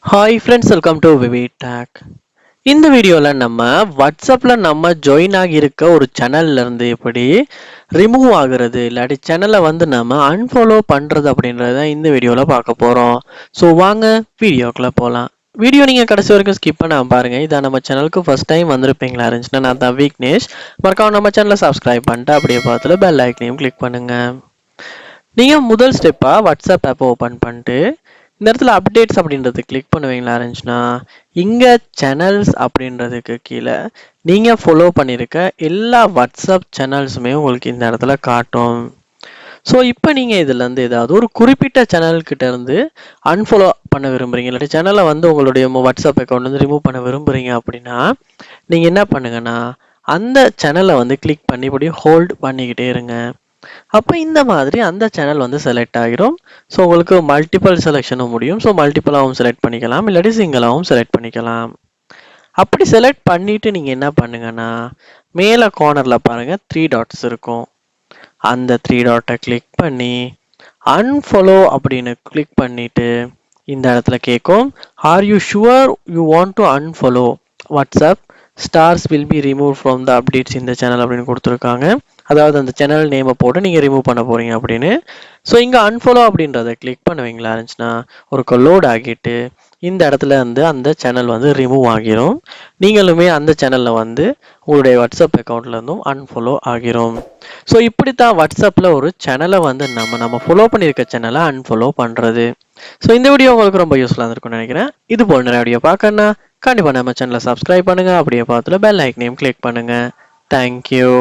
Hi friends, welcome to VV talk. இந்த வீடியோவில் நம்ம வாட்ஸ்அப்பில் நம்ம ஜாயின் ஆகியிருக்க ஒரு சேனல்லேருந்து எப்படி ரிமூவ் ஆகுறது இல்லாட்டி சேனலை வந்து நம்ம அன்ஃபாலோ பண்ணுறது அப்படின்றத இந்த வீடியோவில் பார்க்க போகிறோம். ஸோ வாங்க வீடியோக்குள்ளே போகலாம். வீடியோ நீங்கள் கடைசி வரைக்கும் ஸ்கிப் பண்ணாமல் பாருங்கள். இதான் நம்ம சேனலுக்கு ஃபஸ்ட் டைம் வந்திருப்பீங்களா இருந்துச்சுன்னா நான் தான் விக்னேஷ். மறக்காம நம்ம சேனலை சப்ஸ்கிரைப் பண்ணிட்டு அப்படியே பார்த்துல பெல் ஐக்கனையும் கிளிக் பண்ணுங்கள். நீங்கள் முதல் ஸ்டெப்பாக வாட்ஸ்அப் ஆப்பை ஓப்பன் பண்ணிட்டு இந்த இடத்துல அப்டேட்ஸ் அப்படின்றது கிளிக் பண்ணுவீங்களா இருந்துச்சுன்னா இங்கே சேனல்ஸ் அப்படின்றதுக்கு கீழே நீங்கள் ஃபாலோ பண்ணியிருக்க எல்லா வாட்ஸ்அப் சேனல்ஸுமே உங்களுக்கு இந்த இடத்துல காட்டும். ஸோ இப்போ நீங்கள் இதுலேருந்து ஏதாவது ஒரு குறிப்பிட்ட சேனல்கிட்ட இருந்து அன்ஃபாலோ பண்ண விரும்புகிறீங்க இல்லாட்டி சேனலை வந்து உங்களுடைய வாட்ஸ்அப் அக்கௌண்ட் வந்து ரிமூவ் பண்ண விரும்புகிறீங்க அப்படின்னா நீங்கள் என்ன பண்ணுங்கன்னா அந்த சேனலை வந்து கிளிக் பண்ணி இப்படி ஹோல்ட் பண்ணிக்கிட்டே இருங்க. அப்போ இந்த மாதிரி அந்த சேனல் வந்து செலக்ட் ஆகிரும். ஸோ உங்களுக்கு மல்டிபிள் செலெக்ஷனும் முடியும். ஸோ மல்டிபிளாகவும் செலக்ட் பண்ணிக்கலாம், இல்லாட்டி சிங்கிளாகவும் செலக்ட் பண்ணிக்கலாம். அப்படி செலக்ட் பண்ணிவிட்டு நீங்கள் என்ன பண்ணுங்கன்னா மேலே கார்னரில் பாருங்கள் 3 டாட்ஸ் இருக்கும். அந்த 3 டாட்டை கிளிக் பண்ணி அன்ஃபாலோ அப்படின்னு கிளிக் பண்ணிவிட்டு இந்த இடத்துல கேட்கும், are you sure you want to unfollow WhatsApp stars will be remove from the updates இந்த சேனல் அப்படின்னு கொடுத்துருக்காங்க. அதாவது அந்த சேனல் நேமை போட்டு நீங்கள் ரிமூவ் பண்ண போகிறீங்க அப்படின்னு. ஸோ இங்கே அன்ஃபாலோ அப்படின்றத கிளிக் பண்ணுவீங்களா இருந்துச்சுன்னா ஒரு லோட் ஆகிட்டு இந்த இடத்துல வந்து அந்த சேனல் வந்து ரிமூவ் ஆகிரும். நீங்களுமே அந்த சேனலில் வந்து உங்களுடைய வாட்ஸ்அப் அக்கௌண்ட்லேருந்தும் அன்ஃபாலோ ஆகிரும். ஸோ இப்படி தான் வாட்ஸ்அப்பில் ஒரு சேனலை வந்து நம்ம ஃபாலோ பண்ணியிருக்க சேனலை அன்ஃபாலோ பண்ணுறது. ஸோ இந்த வீடியோ உங்களுக்கு ரொம்ப யூஸ்ஃபுல்லாக இருந்திருக்கும்னு நினைக்கிறேன். இது போல் நிறைய வீடியோ பார்க்கணுன்னா கண்டிப்பாக நம்ம சேனலை சப்ஸ்கிரைப் பண்ணுங்கள். அப்படியே பார்த்துல பெல் ஐக்கனையும் கிளிக் பண்ணுங்கள். தேங்க்யூ.